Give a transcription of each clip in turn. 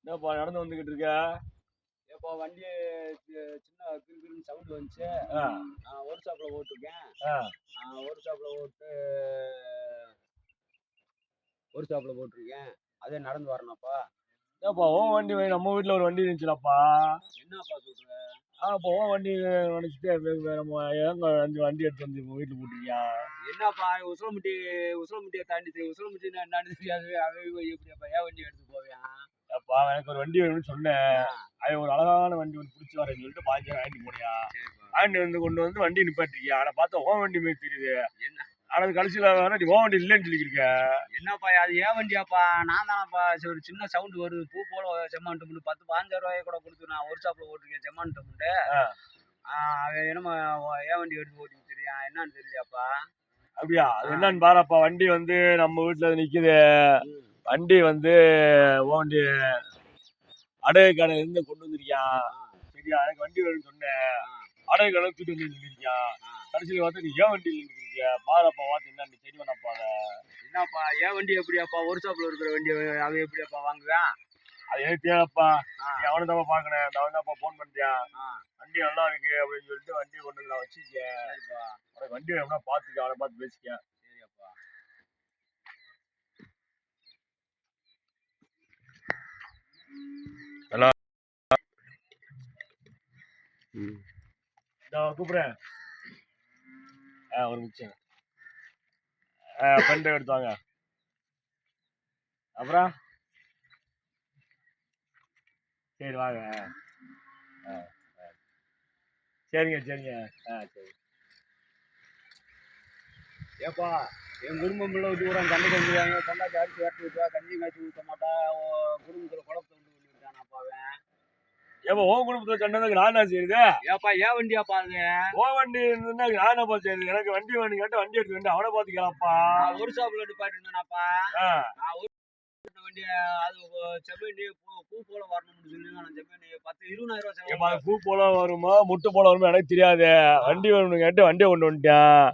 என்னப்பா நடந்து வந்துகிட்டு இருக்க? இப்போ வண்டி சின்ன கிருன்னு சவுண்ட் வந்துச்சு. ஒர்க் ஷாப்ல ஓட்டிருக்கேன். ஒர்க் ஷாப்ல போட்டிருக்கேன். அதே நடந்து வரணும்ப்பா. ஏப்பா உன் வண்டி நம்ம வீட்டில் ஒரு வண்டி இருந்துச்சுலப்பா. என்னப்பா சொல்ற? இப்போ உன் வண்டி நினச்சிட்டு நம்ம எங்க 5 வண்டி எடுத்து வந்து வீட்டில் போட்டிருக்கியா? என்னப்பா உசிலம்பட்டியை தாண்டி உசிலம்பட்டி என்னன்னு தெரியாது. அவன் எப்படியாப்பா ஏன் வண்டி எடுத்து போவேன்? அப்பா எனக்கு ஒரு வண்டி வேணும்னு சொன்னேன். அது ஒரு அழகான வண்டி ஒன்று பிடிச்சி வரேன்னு சொல்லிட்டு பாக்கி வாங்கிட்டு போனியா? வாங்கிட்டு வந்து கொண்டு வந்து வண்டி நிப்பாட்டிருக்கியா? ஆனால் பார்த்தா உன் வண்டி மாதிரி தெரியுது. என்ன ஆனால் கடைசியில் வேணா நீ உன் வண்டி இல்லைன்னு சொல்லியிருக்க. என்னப்பா அது ஏன் வண்டியாப்பா? நான் தானப்பா ஒரு சின்ன சவுண்டு வருது. பூ போல செம்மான் 10-15 ரூபாயை கூட கொடுத்து நான் ஒர்க் ஷாப்ல ஓட்டிருக்கேன். செம்மான் டம்முண்டு அவன் என்னமோ ஏன் வண்டி எடுத்து ஓட்டிட்டு தெரியும் என்னன்னு தெரியலையாப்பா. அப்படியா? அது என்னன்னு பாருப்பா. வண்டி வந்து நம்ம வீட்டில் நிற்குது. வண்டி வந்து வண்டி அடகு கடையில இருந்து கொண்டு வந்திருக்கியான். சரியா? எனக்கு வண்டி வேணும்னு சொன்னேன். அடகு கடை தூக்கிட்டு வந்து சொல்லியிருக்கியான். கடைசியில் பார்த்து நீ ஏன் வண்டி இல்லைன்னு பாருப்பா. பார்த்து என்ன சரி பண்ணப்பாங்க. என்னப்பா ஏன் வண்டி எப்படியாப்பா ஒர்க் ஷாப்ல இருக்கிற வண்டி அவன் எப்படியாப்பா வாங்குவேன்? அது எனக்கு தேவைப்பா. நீ அவனு தான் பார்க்கணும். அவன் தான்ப்பா ஃபோன் பண்ணிட்டியான். வண்டி நல்லா இருக்கு அப்படின்னு சொல்லிட்டு வண்டியை கொண்டு வந்து நான் வச்சுக்கேன். உனக்கு வண்டி வேணும்னா பார்த்துக்க. அவனை பார்த்து பேசிக்க. சரியாப்பா. ஹலோ, நான் கூப்பிட்றேன். ஒரு நிமிஷம். ஃப்ரெண்டை எடுத்தாங்க. அப்புறம் சரி வாங்க. சரிங்க சரி. ஏப்பா என் குடும்பம் பிள்ளை விட்டு கூட கண்டு கஞ்சிவாங்க. கொண்டாட்டி அரிசி வரட்டி விட்டுவா. கஞ்சி காய்ச்சி ஊற்ற மாட்டா. குடும்பத்தில் குழப்பத்தை உண்டு பண்ணி விட்டானாப்பா அவன். ஏப்பா உன் குடும்பத்தில் சண்டைக்கு நான் தான் செய்யுது. ஏப்பா ஏன் வண்டியாப்பா அது? உன் வண்டி இருந்தா நான் என்னப்பா செய்யுது? எனக்கு வண்டி வேணும் கேட்டு வண்டி எடுத்து வந்து அவனை பார்த்துக்கலாம்ப்பா. ஒரு ஷாப்ல நிப்பாட்டி இருந்தேனாப்பா. வண்டி அது செம்மணி பூ போல வரணும்னு சொல்லி நான் செம்மணி 10-20,000 ரூபாய். பூ போல வருமா முட்டு போல வருமா எனக்கு தெரியாது. வண்டி வேணும்னு கேட்டு வண்டியை கொண்டு வந்துட்டேன்.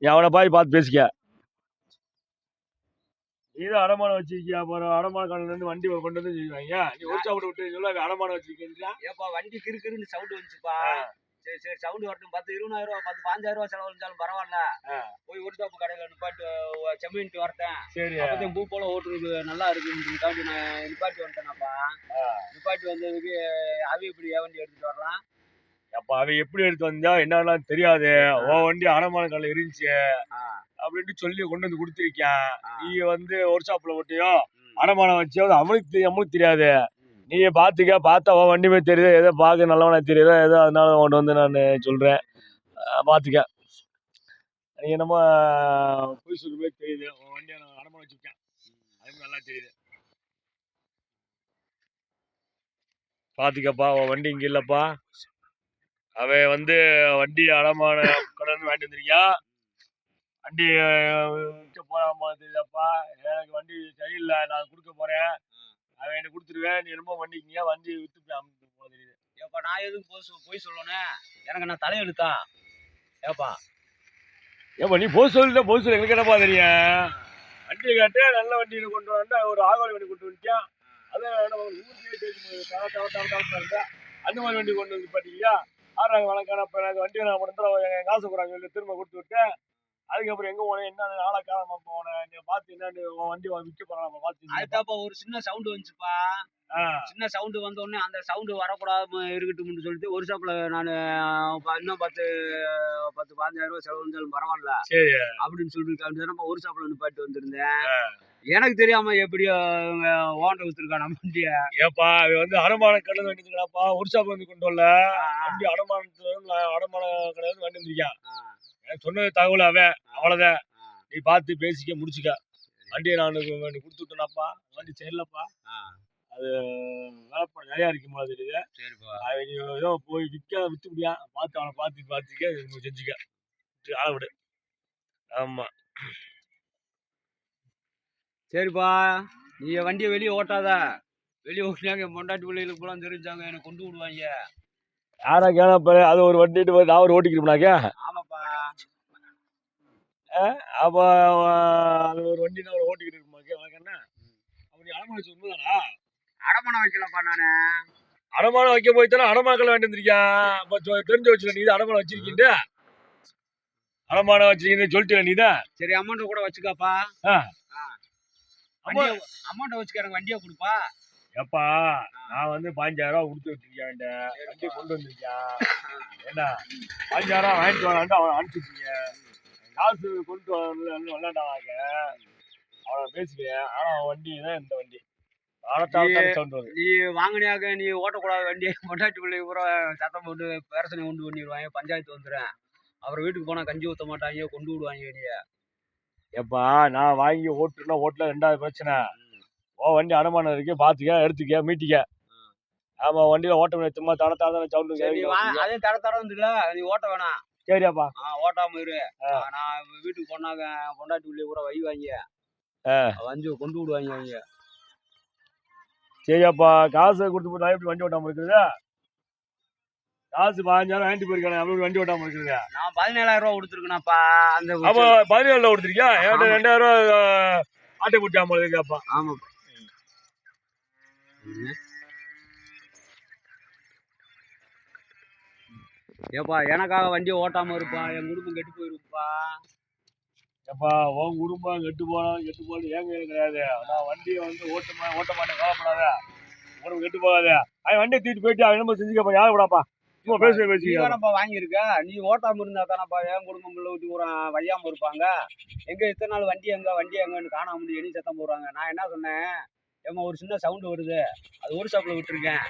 நீ அவனை பார்த்து பேசிக்க. நீதான் அடமானம் வச்சிருக்கியா? அப்புறம் அடமான கடையில இருந்து வண்டி கொண்டு வந்து செய்வாங்க. நீ ஒர்க் ஷாப்ல விட்டு சொல்ல அடமானம் வச்சிருக்கீங்களா? ஏப்பா வண்டி கிறுன்னு சவுண்ட் வந்துச்சுப்பா. சரி சவுண்ட் வரட்டும். 10-20,000 ரூபாய் 10-15,000 ரூபாய் செலவு இருந்தாலும் பரவாயில்ல. போய் ஒர்க் ஷாப் கடையில நிப்பாட்டு செம்மீன்ட்டு வரட்டேன். சரி அப்பதான் பூ போல ஓட்டுறது நல்லா இருக்குன்னு நான் நிப்பாட்டி வந்துட்டேனாப்பா. நிப்பாட்டி வந்ததுக்கு அவ இப்படி ஏன் வண்டி எடுத்துட்டு வரலாம்? அப்ப அவன் எப்படி எடுத்து வந்தா என்னன்னு தெரியாது. உன் வண்டி அடமான கடையில இருந்துச்சு அப்படின்ட்டு சொல்லி கொண்டு வந்து கொடுத்துருக்கேன். நீ வந்து ஒர்க் ஷாப்ல ஓட்டியோ அடமானம் வச்சியோ நம்மளுக்கு தெரியாது. நீ பார்த்தா உன் வண்டியுமே தெரியுது. ஏதோ பார்க்க நல்லவனா தெரியுதோ ஏதோ அதனால உன்ட்டு வந்து நான் சொல்றேன். பார்த்துக்க. நீ என்னமோ பொய் சொல்லுமே தெரியுது. உன் வண்டியை நான் அடமானம் வச்சிருக்கேன். அது நல்லா தெரியுது. பார்த்துக்கப்பா. உன் வண்டி இங்கே இல்லைப்பா. அவன் வந்து வண்டி அடமான கடந்து வாங்கிட்டு வந்திருக்கியா? வண்டி போகாம தெரியுதாப்பா. எனக்கு வண்டி சரியில்லை. நான் கொடுக்க போறேன். அவன் எனக்கு கொடுத்துருவேன். நீ என்னமோ வண்டிக்கிங்க வண்டி வித்து அமைத்து போக தெரியுது. ஏப்பா நான் எதுவும் போய் சொல்லணும்? எனக்கு நான் தலையெழுத்தா? ஏப்பா நீ போய் சொல்லு எங்களுக்கு என்னப்பா தெரியும்? வண்டியை கேட்டு நல்ல வண்டியில் கொண்டு வந்து ஒரு ஆகோலி வண்டி கொண்டு வந்துட்டியா? அதான் அந்த மாதிரி வண்டி கொண்டு வந்து பார்த்தீங்களா? ஆறாங்க வழக்கான எனக்கு வண்டியை நான் மட்டும் காசு போகிறாங்க சொல்லி திரும்ப கொடுத்து விட்டேன். அதுக்கப்புறம் எங்க போனேன் என்ன ஆளை காலமா போனேன். நீ பார்த்து என்ன வண்டி விற்க போறான் பார்த்து. அதுதான்ப்பா ஒரு சின்ன சவுண்டு வந்துச்சுப்பா. சின்ன சவுண்டு வந்த உடனே அந்த சவுண்டு வரக்கூடாது இருக்கட்டும்னு சொல்லிட்டு ஒரு ஷாப்ல நான் இன்னும் 10-15,000 ரூபாய் செலவு இருந்தாலும் பரவாயில்ல அப்படின்னு சொல்லிட்டு ஒரு ஷாப்ல நிப்பாட்டி வந்திருந்தேன். எனக்கு தெரியாம எப்படி ஓண்ட வித்துருக்கா நம்ம வண்டிய. ஏப்பா அவன் வந்து அடமான கடையில வேண்டியதுப்பா. ஒரு ஷாப் வந்து கொண்டு வரல. வண்டி அடமான கடையில இருந்து வண்டி வந்திருக்கான். எனக்கு சொன்னது தகவல் அவன். அவ்வளவுதான். நீ பார்த்து பேசிக்க முடிச்சுக்க. வண்டியை நான் கொடுத்து விட்டேனாப்பா. வண்டி சரியில்லப்பா. அது வேலைப்பாடு நிறையா இருக்குமா தெரியுது. அவன் நீ ஏதோ போய் விற்க வித்து முடியா பார்த்து அவனை பார்த்துக்க செஞ்சுக்க. ஆள விடு. ஆமா சரிப்பா. நீ வண்டியை வெளியே ஓட்டாத. வெளியே ஓட்டினாங்க பொண்டாட்டி பிள்ளைகளுக்கு போலாம் தெரிஞ்சாங்க எனக்கு கொண்டு விடுவாங்க. யாரா கேளப்ப அது ஒரு வண்டிட்டு நான் ஒரு ஓட்டிக்கிறோம்னாக்க. ஆமாப்பா. அப்போ அது ஒரு வண்டி நான் ஓட்டிக்கிட்டு இருக்குமாக்க உனக்கு என்ன? அப்படி அடமான வச்சு உண்மைதானா? அடமானம் வைக்கலப்பா நானு. அடமானம் வைக்க போய் தானே அடமாக்கல வேண்டி வந்திருக்கேன். அப்ப தெரிஞ்சு வச்சுல நீ தான் அடமானம் வச்சிருக்கீங்க. அடமானம் வச்சிருக்கீங்க சொல்லிட்டு நீ தான். சரி அமௌண்ட் கூட வச்சுக்கப்பா. அமௌண்ட் வச்சுக்க, எனக்கு வண்டியை கொடுப்பா. எப்பா நான் வந்து 15,000 கொடுத்து வச்சிருக்கேன். வண்டி கொண்டு வந்திருக்கேன். என்ன 15,000 வாங்கிட்டு வரான்ட்டு அவன் அனுப்பிச்சிருக்கீங்க. காசு கொண்டு விளையாண்டாங்க. அவனை பேசிக்கிறேன். ஆனா அவன் வண்டி தான் இந்த வண்டி. நீ வாங்கினியாக நீ ஓட்டக்கூடாத வண்டியை பொண்டாட்டி பிள்ளை பூரா சத்தம் போட்டு பிரச்சனை உண்டு பண்ணிடுவாங்க, பஞ்சாயத்து வந்துடுறேன். அப்புறம் வீட்டுக்கு போனா கஞ்சி ஊற்ற மாட்டாங்க, கொண்டு விடுவாங்க நீ. எப்பா நான் வாங்கி ஓட்டுனா ஓட்டல 2வது பிரச்சனை. ஓ வண்டி அடமானம் இருக்கு, பாத்துக்க, எடுத்துக்க, மீட்டிக்க. ஆமா வண்டியில ஓட்ட முடியாது, சும்மா தட தட சவுண்டு. அதே தட தட வந்துடல, நீ ஓட்ட வேணாம். சரியாப்பா. ஓட்டாம இரு. நான் வீட்டுக்கு போனாக்க பொண்டாட்டி பிள்ளை பூரா வைவாங்க, வந்து கொண்டு விடுவாங்க அவங்க. சரியாப்பா காசு கொடுத்து போட்டு எப்படி வண்டி ஓட்டாம இருக்குது? காசு 15,000 வாங்கிட்டு போயிருக்கானே, அப்படி வண்டி ஓட்டாம இருக்குது. நான் 17,000 கொடுத்துருக்கேனாப்பா. அந்த அப்ப 17,000 கொடுத்துருக்கியா? என்கிட்ட 2,000 ஆட்டை போட்டாம இருக்காப்பா. ஆமாப்பா. ஏப்பா எனக்காக வண்டியை ஓட்டாம இருப்பா, என் குடும்பம் கெட்டு போயிருப்பா. எப்பா உன் குடும்பம் கெட்டு போனாலும் கெட்டு போகணும் ஏன் கையில கிடையாது. நான் வண்டியை வந்து ஓட்ட மாட்டேன், கவலைப்படாத. உனக்கு கெட்டு போகாத. அவன் வண்டியை தூக்கிட்டு போயிட்டு அவன் என்ன செஞ்சுக்கப்பா, யாரும் கூடாப்பா. சும்மா பேசிக்கானப்பா வாங்கியிருக்க. நீ ஓட்டாம இருந்தா தானப்பா என் குடும்பம் பிள்ளை விட்டு பூரா வையாம இருப்பாங்க. எங்க இத்தனை நாள் வண்டி எங்கன்னு காணாம முடியும், எண்ணி சத்தம் போடுறாங்க. நான் என்ன சொன்னேன், ஏமா ஒரு சின்ன சவுண்டு வருது, அது ஒரு ஷாப்ல விட்டுருக்கேன்.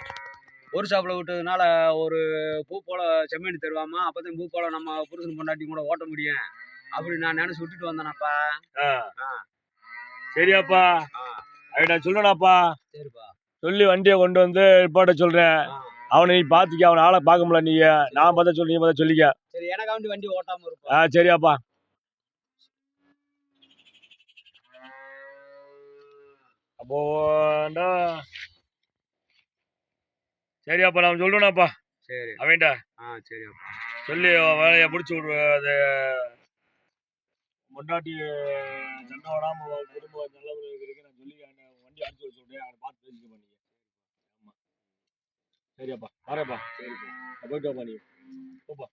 ஒரு ஷாப்ல விட்டதுனால ஒரு பூ போல செம்மீன் தருவாமா, அப்பதான் பூ போல நம்ம புருஷன் பொண்டாட்டி கூட ஓட்ட முடியும் அப்படி நான் நினைச்சு விட்டுட்டு வந்தேனாப்பா. சரியாப்பா அவன் சொல்லணாப்பா. சரிப்பா சொல்லி வண்டியை கொண்டு வந்து ரிப்போர்ட்ட சொல்றேன். அவனை நீ பாத்துக்க, அவனை ஆளை பார்க்க முடியல. நீ நான் பார்த்தா சொல்லி நீ பார்த்தா சொல்லிக்க. சரி எனக்கு வண்டி ஓட்டாம இருப்பா. சரியாப்பா. அப்போ சரியாப்பா நான் சொல்றேனாப்பா. சரி அவன்டா சரியாப்பா சொல்லி வேலையை முடிச்சு விடுற. அது பொண்டாட்டி சண்டை விடாம குடும்பம் நல்ல இருக்கு. நான் சொல்லி வண்டி அனுப்பிச்சு வச்சு விட்டேன். அவனை பார்த்து பேசிக்க மாட்டீங்க. ஆமா சரியாப்பா வரேப்பா. சரிப்பா போயிட்டு வாப்பா. நீ போப்பா.